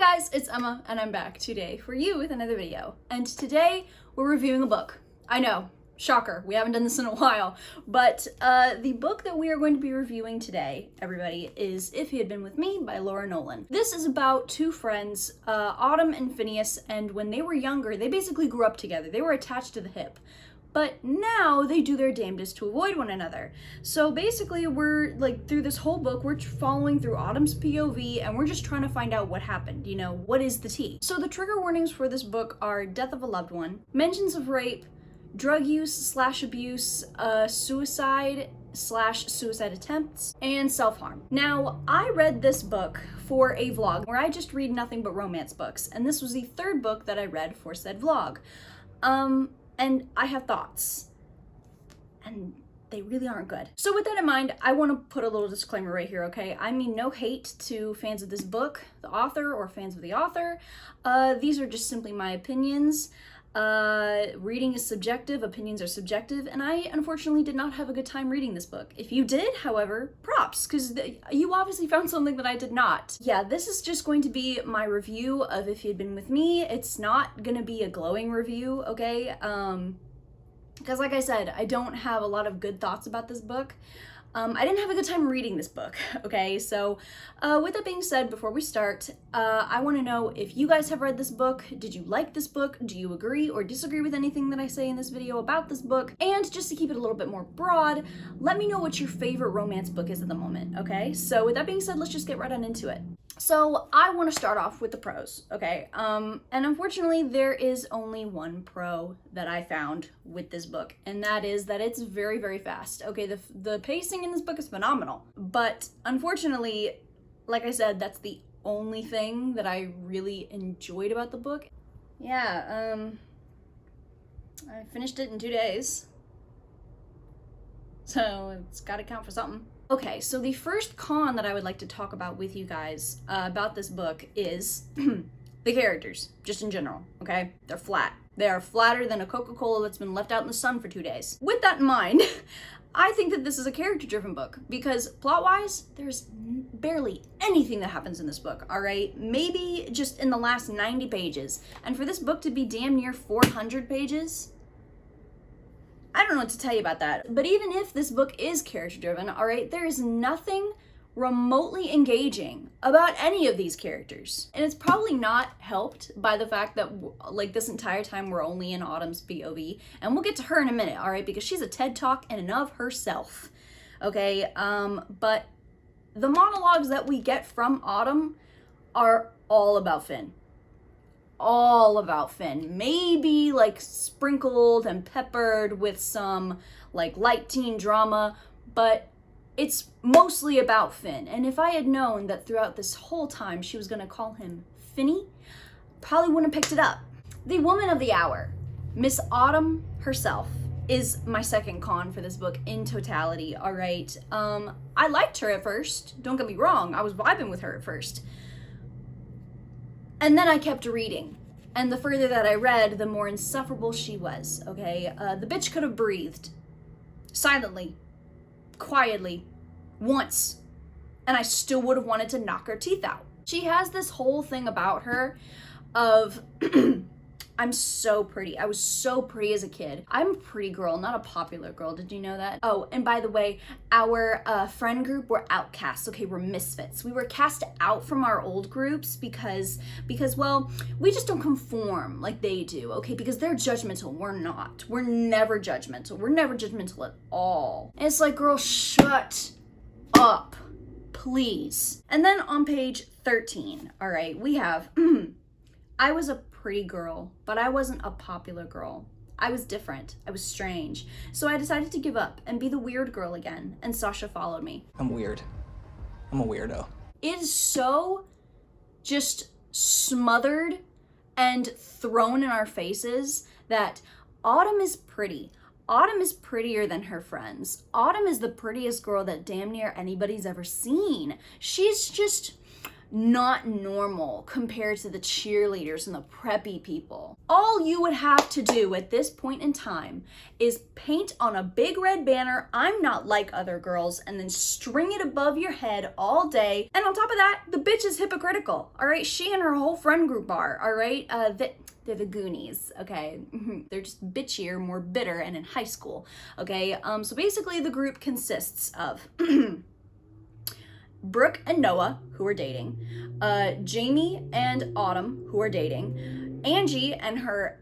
Hi guys, it's Emma and I'm back today for you with another video. And today we're reviewing a book. I know, shocker, we haven't done this in a while, but the book that we are going to be reviewing today, everybody, is If He Had Been With Me by Nowlin. This is about two friends, Autumn and Phineas, and when they were younger, they basically grew up together. They were attached to the hip. But now they do their damnedest to avoid one another. So basically we're like through this whole book, we're following through Autumn's POV and we're just trying to find out what happened, you know, what is the tea? So the trigger warnings for this book are death of a loved one, mentions of rape, drug use / abuse, suicide / suicide attempts, and self-harm. Now, I read this book for a vlog where I just read nothing but romance books, and this was the third book that I read for said vlog. And I have thoughts, and they really aren't good. So with that in mind, I want to put a little disclaimer right here, okay? I mean no hate to fans of this book, the author, or fans of the author. These are just simply my opinions. Reading is subjective, opinions are subjective, and I unfortunately did not have a good time reading this book. If you did, however, props, because you obviously found something that I did not. Yeah, this is just going to be my review of If He Had Been With Me. It's not gonna be a glowing review, okay? Because like I said, I don't have a lot of good thoughts about this book. I didn't have a good time reading this book, okay? So with that being said, before we start, I want to know if you guys have read this book. Did you like this book? Do you agree or disagree with anything that I say in this video about this book? And just to keep it a little bit more broad, let me know what your favorite romance book is at the moment, okay? So with that being said, let's just get right on into it. So I want to start off with the pros, okay? And unfortunately, there is only one pro that I found with this book, and that is that it's very, very fast. Okay, the pacing in this book is phenomenal, but unfortunately, like I said, that's the only thing that I really enjoyed about the book. Yeah, I finished it in 2 days, so it's gotta count for something. Okay, so the first con that I would like to talk about with you guys about this book is the characters, just in general, okay? They're flat. They are flatter than a Coca-Cola that's been left out in the sun for 2 days. With that in mind, I think that this is a character-driven book because plot-wise, there's barely anything that happens in this book, all right? Maybe just in the last 90 pages. And for this book to be damn near 400 pages, I don't know what to tell you about that. But even if this book is character-driven, all right, there is nothing remotely engaging about any of these characters. And it's probably not helped by the fact that, like, this entire time we're only in Autumn's POV. And we'll get to her in a minute, all right, because she's a TED Talk in and of herself, okay? But the monologues that we get from Autumn are all about Finn. All about Finn, maybe like sprinkled and peppered with some like light teen drama, but it's mostly about Finn. And if I had known that throughout this whole time she was gonna call him Finny, probably wouldn't have picked it up. The woman of the hour, Miss Autumn herself, is my second con for this book in totality, all right? I liked her at first, don't get me wrong, I was vibing with her at first. And then I kept reading, and the further that I read, the more insufferable she was, okay? The bitch could have breathed, silently, quietly, once, and I still would have wanted to knock her teeth out. She has this whole thing about her of, I'm so pretty. I was so pretty as a kid. I'm a pretty girl, not a popular girl. Did you know that? Oh, and by the way, our friend group were outcasts. Okay, we're misfits. We were cast out from our old groups because well, we just don't conform like they do, okay? Because they're judgmental. We're not. We're never judgmental. We're never judgmental at all. And it's like, girl, shut up, please. And then on page 13, all right, we have, I was a pretty girl, but I wasn't a popular girl. I was different. I was strange. So I decided to give up and be the weird girl again, and Sasha followed me. I'm weird. I'm a weirdo. It is so just smothered and thrown in our faces that Autumn is pretty. Autumn is prettier than her friends. Autumn is the prettiest girl that damn near anybody's ever seen. She's just not normal compared to the cheerleaders and the preppy people. All you would have to do at this point in time is paint on a big red banner, "I'm not like other girls," and then string it above your head all day. And on top of that, the bitch is hypocritical, all right? She and her whole friend group are, all right? They're the Goonies, okay? They're just bitchier, more bitter, and in high school, okay? So basically the group consists of Brooke and Noah, who are dating, Jamie and Autumn, who are dating, Angie and her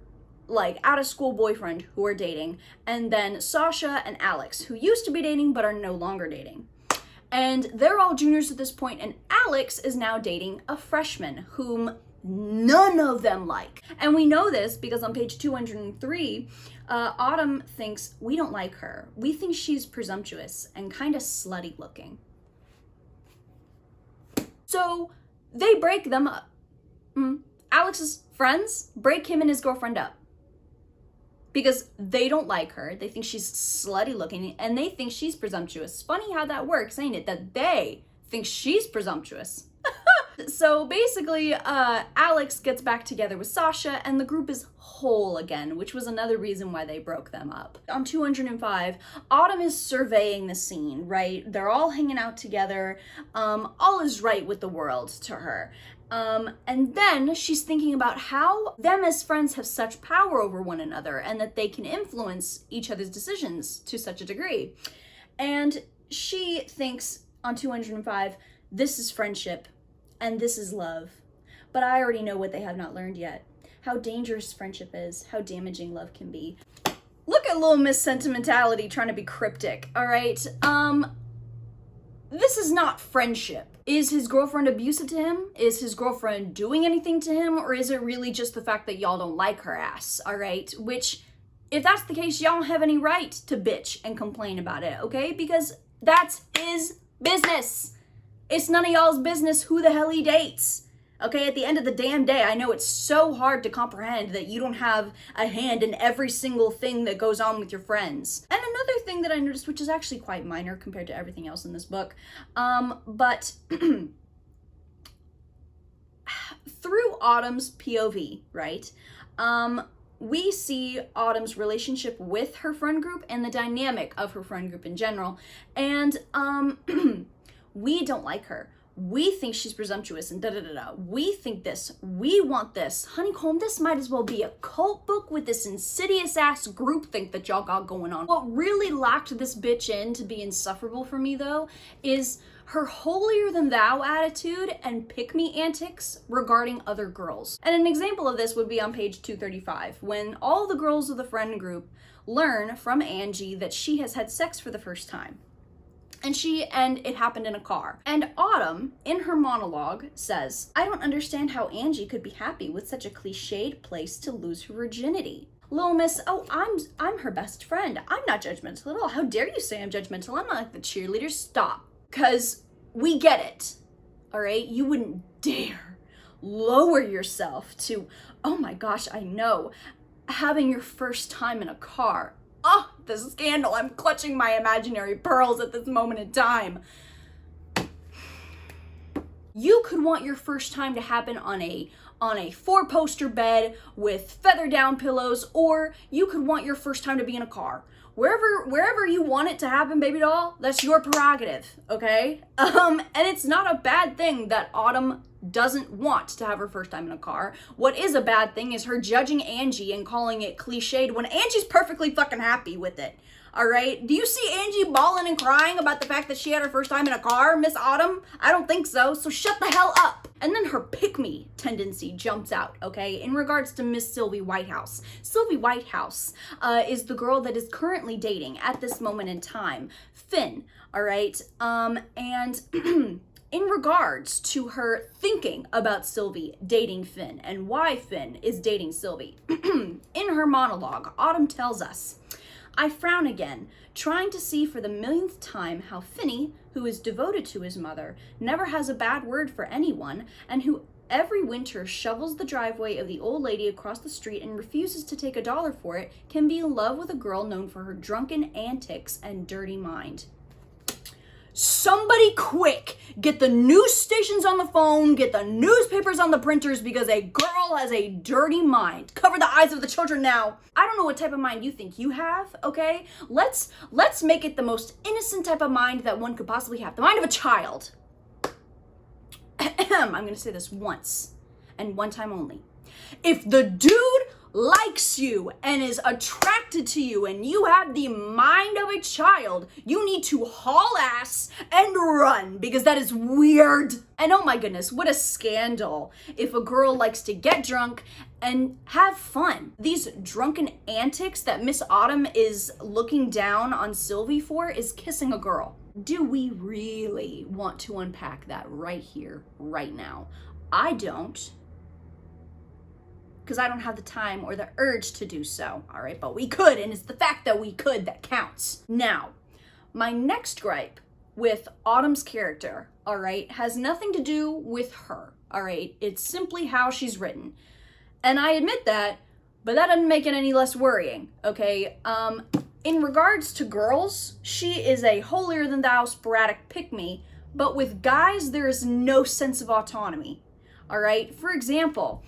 out-of-school boyfriend, who are dating, and then Sasha and Alex, who used to be dating but are no longer dating. And they're all juniors at this point, and Alex is now dating a freshman whom none of them like. And we know this because on page 203, Autumn thinks, "We don't like her. We think she's presumptuous and kind of slutty looking." So they break them up. Alex's friends break him and his girlfriend up because they don't like her. They think she's slutty looking and they think she's presumptuous. Funny how that works, ain't it? That they think she's presumptuous. So basically, Alex gets back together with Sasha and the group is whole again, which was another reason why they broke them up. On 205, Autumn is surveying the scene, right? They're all hanging out together. All is right with the world to her. And then she's thinking about how them as friends have such power over one another and that they can influence each other's decisions to such a degree. And she thinks on 205, this is friendship. And this is love. But I already know what they have not learned yet. How dangerous friendship is, how damaging love can be. Look at little Miss Sentimentality trying to be cryptic, all right? This is not friendship. Is his girlfriend abusive to him? Is his girlfriend doing anything to him? Or is it really just the fact that y'all don't like her ass, all right? Which, if that's the case, y'all don't have any right to bitch and complain about it, okay? Because that's his business. It's none of y'all's business who the hell he dates. Okay, at the end of the damn day, I know it's so hard to comprehend that you don't have a hand in every single thing that goes on with your friends. And another thing that I noticed, which is actually quite minor compared to everything else in this book, but through Autumn's POV, right, we see Autumn's relationship with her friend group and the dynamic of her friend group in general, and we don't like her. We think she's presumptuous and da-da-da-da. We think this. We want this. Honeycomb, this might as well be a cult book with this insidious ass groupthink that y'all got going on. What really locked this bitch in to be insufferable for me though is her holier than thou attitude and pick me antics regarding other girls. And an example of this would be on page 235 when all the girls of the friend group learn from Angie that she has had sex for the first time. And it happened in a car. And Autumn, in her monologue, says, "I don't understand how Angie could be happy with such a cliched place to lose her virginity." Little Miss, "Oh, I'm her best friend. I'm not judgmental at all. How dare you say I'm judgmental? I'm not like the cheerleaders." Stop. Because we get it. All right? You wouldn't dare lower yourself to, oh my gosh, I know, having your first time in a car. Oh, the scandal. I'm clutching my imaginary pearls at this moment in time. You could want your first time to happen on a 4-poster bed with feather down pillows, or you could want your first time to be in a car. Wherever you want it to happen, baby doll, that's your prerogative, okay? And it's not a bad thing that Autumn doesn't want to have her first time in a car. What is a bad thing is her judging Angie and calling it cliched when Angie's perfectly fucking happy with it. All right? Do you see Angie bawling and crying about the fact that she had her first time in a car, Miss Autumn? I don't think so, so shut the hell up. And then her pick-me tendency jumps out, okay, in regards to Miss Sylvie Whitehouse. Sylvie Whitehouse is the girl that is currently dating at this moment in time, Finn, all right? And in regards to her thinking about Sylvie dating Finn and why Finn is dating Sylvie, in her monologue, Autumn tells us, "I frown again, trying to see for the millionth time how Finny, who is devoted to his mother, never has a bad word for anyone, and who every winter shovels the driveway of the old lady across the street and refuses to take $1 for it, can be in love with a girl known for her drunken antics and dirty mind." Somebody quick, get the news stations on the phone, get the newspapers on the printers, because a girl has a dirty mind. Cover the eyes of the children now. I don't know what type of mind you think you have, okay? Let's make it the most innocent type of mind that one could possibly have. The mind of a child. I'm gonna say this once, and one time only. If the dude likes you and is attracted to you and you have the mind of a child, you need to haul ass and run, because that is weird. And oh my goodness, what a scandal if a girl likes to get drunk and have fun. These drunken antics that Miss Autumn is looking down on Sylvie for is kissing a girl. Do we really want to unpack that right here, right now? I don't. Because I don't have the time or the urge to do so, all right? But we could, and it's the fact that we could that counts. Now, my next gripe with Autumn's character, all right, has nothing to do with her, all right? It's simply how she's written. And I admit that, but that doesn't make it any less worrying, okay? In regards to girls, she is a holier-than-thou sporadic pick-me, but with guys, there is no sense of autonomy, all right? For example,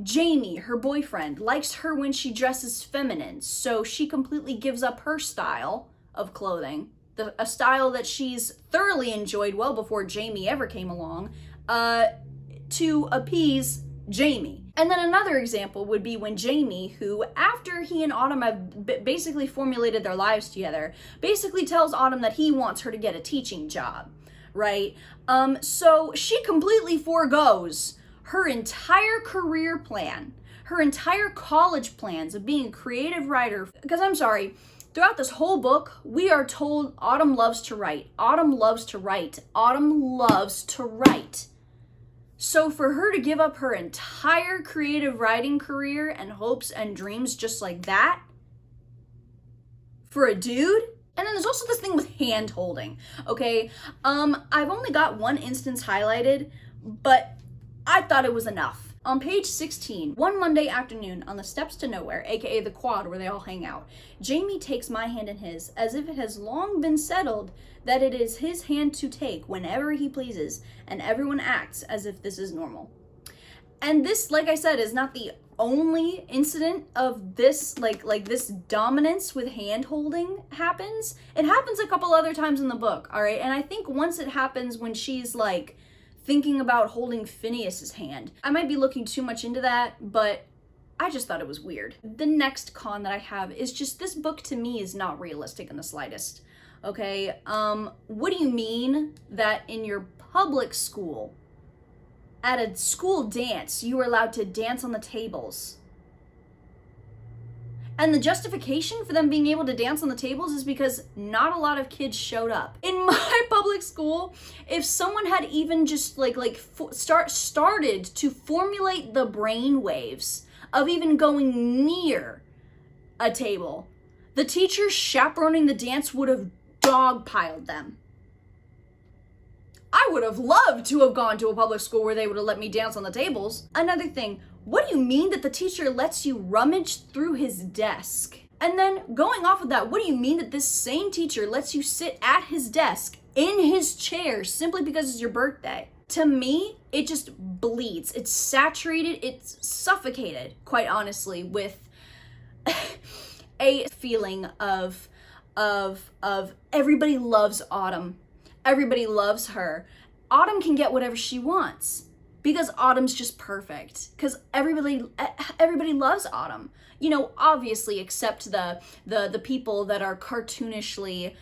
Jamie, her boyfriend, likes her when she dresses feminine, so she completely gives up her style of clothing, a style that she's thoroughly enjoyed well before Jamie ever came along, to appease Jamie. And then another example would be when Jamie, who after he and Autumn have basically formulated their lives together, basically tells Autumn that he wants her to get a teaching job, right? So she completely forgoes her entire career plan, her entire college plans of being a creative writer. Because I'm sorry, throughout this whole book, we are told Autumn loves to write. Autumn loves to write. Autumn loves to write. So for her to give up her entire creative writing career and hopes and dreams just like that, for a dude? And then there's also this thing with hand holding, okay? I've only got one instance highlighted, but I thought it was enough. On page 16, one Monday afternoon on the steps to nowhere, aka the quad where they all hang out, Jamie takes my hand in his, as if it has long been settled that it is his hand to take whenever he pleases, and everyone acts as if this is normal. And this, like I said, is not the only incident of this, like this dominance with hand holding happens. It happens a couple other times in the book, all right? And I think once it happens when she's like thinking about holding Phineas's hand. I might be looking too much into that, but I just thought it was weird. The next con that I have is just this book to me is not realistic in the slightest, okay? What do you mean that in your public school, at a school dance, you were allowed to dance on the tables? And the justification for them being able to dance on the tables is because not a lot of kids showed up. In my public school, if someone had even just started to formulate the brain waves of even going near a table, the teachers chaperoning the dance would have dogpiled them. I would have loved to have gone to a public school where they would have let me dance on the tables. Another thing, what do you mean that the teacher lets you rummage through his desk? And then going off of that, what do you mean that this same teacher lets you sit at his desk in his chair simply because it's your birthday? To me, it just bleeds. It's saturated, it's suffocated, quite honestly, with a feeling of everybody loves Autumn. Everybody loves her. Autumn can get whatever she wants because Autumn's just perfect. Because everybody loves Autumn. You know, obviously, except the people that are cartoonishly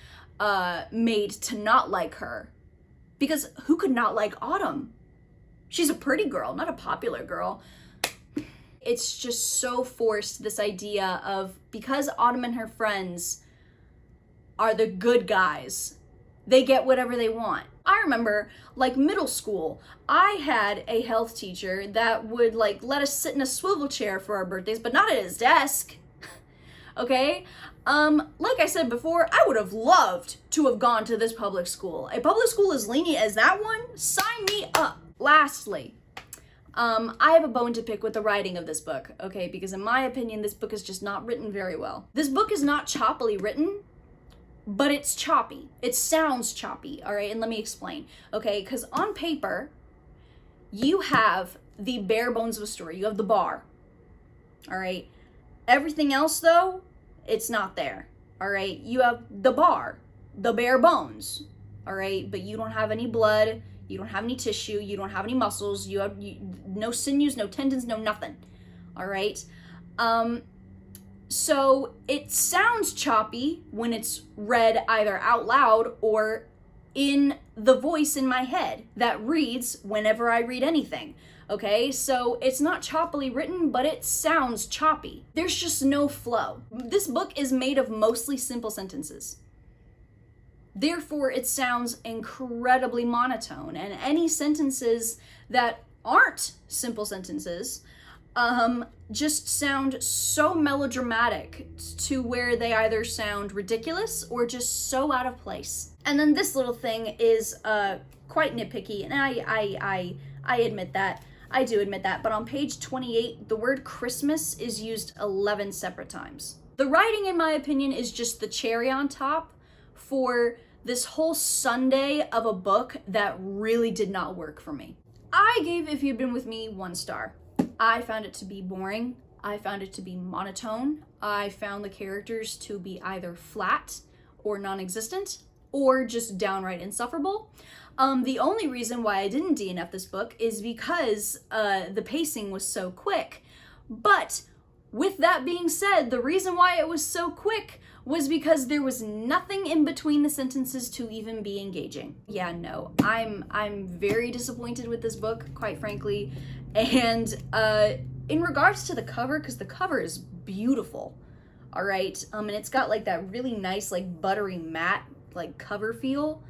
made to not like her. Because who could not like Autumn? She's a pretty girl, not a popular girl. It's just so forced, this idea of because Autumn and her friends are the good guys, they get whatever they want. I remember, like middle school, I had a health teacher that would like let us sit in a swivel chair for our birthdays, but not at his desk. Okay? Like I said before, I would have loved to have gone to this public school. A public school as lenient as that one? Sign me up. Lastly, I have a bone to pick with the writing of this book, okay? Because in my opinion, this book is just not written very well. This book is not choppily written, but it's choppy. It sounds choppy, all right? And let me explain, okay? Because on paper, you have the bare bones of a story. You have the bar, all right? Everything else, though, it's not there, all right? You have the bar, the bare bones, all right? But you don't have any blood, you don't have any tissue, you don't have any muscles, you have no sinews, no tendons, no nothing, all right? So it sounds choppy when it's read either out loud or in the voice in my head that reads whenever I read anything. Okay, so it's not choppily written, but it sounds choppy. There's just no flow. This book is made of mostly simple sentences. Therefore, it sounds incredibly monotone, and any sentences that aren't simple sentences just sound so melodramatic to where they either sound ridiculous or just so out of place. And then this little thing is quite nitpicky, and I admit that. I do admit that, but on page 28, the word Christmas is used 11 separate times. The writing, in my opinion, is just the cherry on top for this whole Sunday of a book that really did not work for me. I gave If You'd Been With Me 1 star. I found it to be boring. I found it to be monotone. I found the characters to be either flat or non-existent or just downright insufferable. The only reason why I didn't DNF this book is because the pacing was so quick. But with that being said, the reason why it was so quick was because there was nothing in between the sentences to even be engaging. Yeah, no, I'm very disappointed with this book, quite frankly. And in regards to the cover, because the cover is beautiful, all right? And it's got like that really nice, like buttery matte, like cover feel.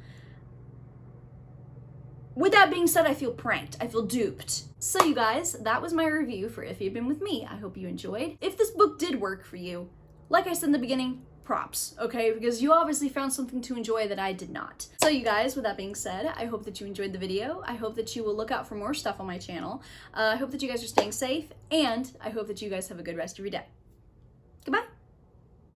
With that being said, I feel pranked. I feel duped. So you guys, that was my review for If You'd Been With Me. I hope you enjoyed. If this book did work for you, like I said in the beginning, props, okay? Because you obviously found something to enjoy that I did not. So you guys, with that being said, I hope that you enjoyed the video. I hope that you will look out for more stuff on my channel. I hope that you guys are staying safe, and I hope that you guys have a good rest of your day. Goodbye.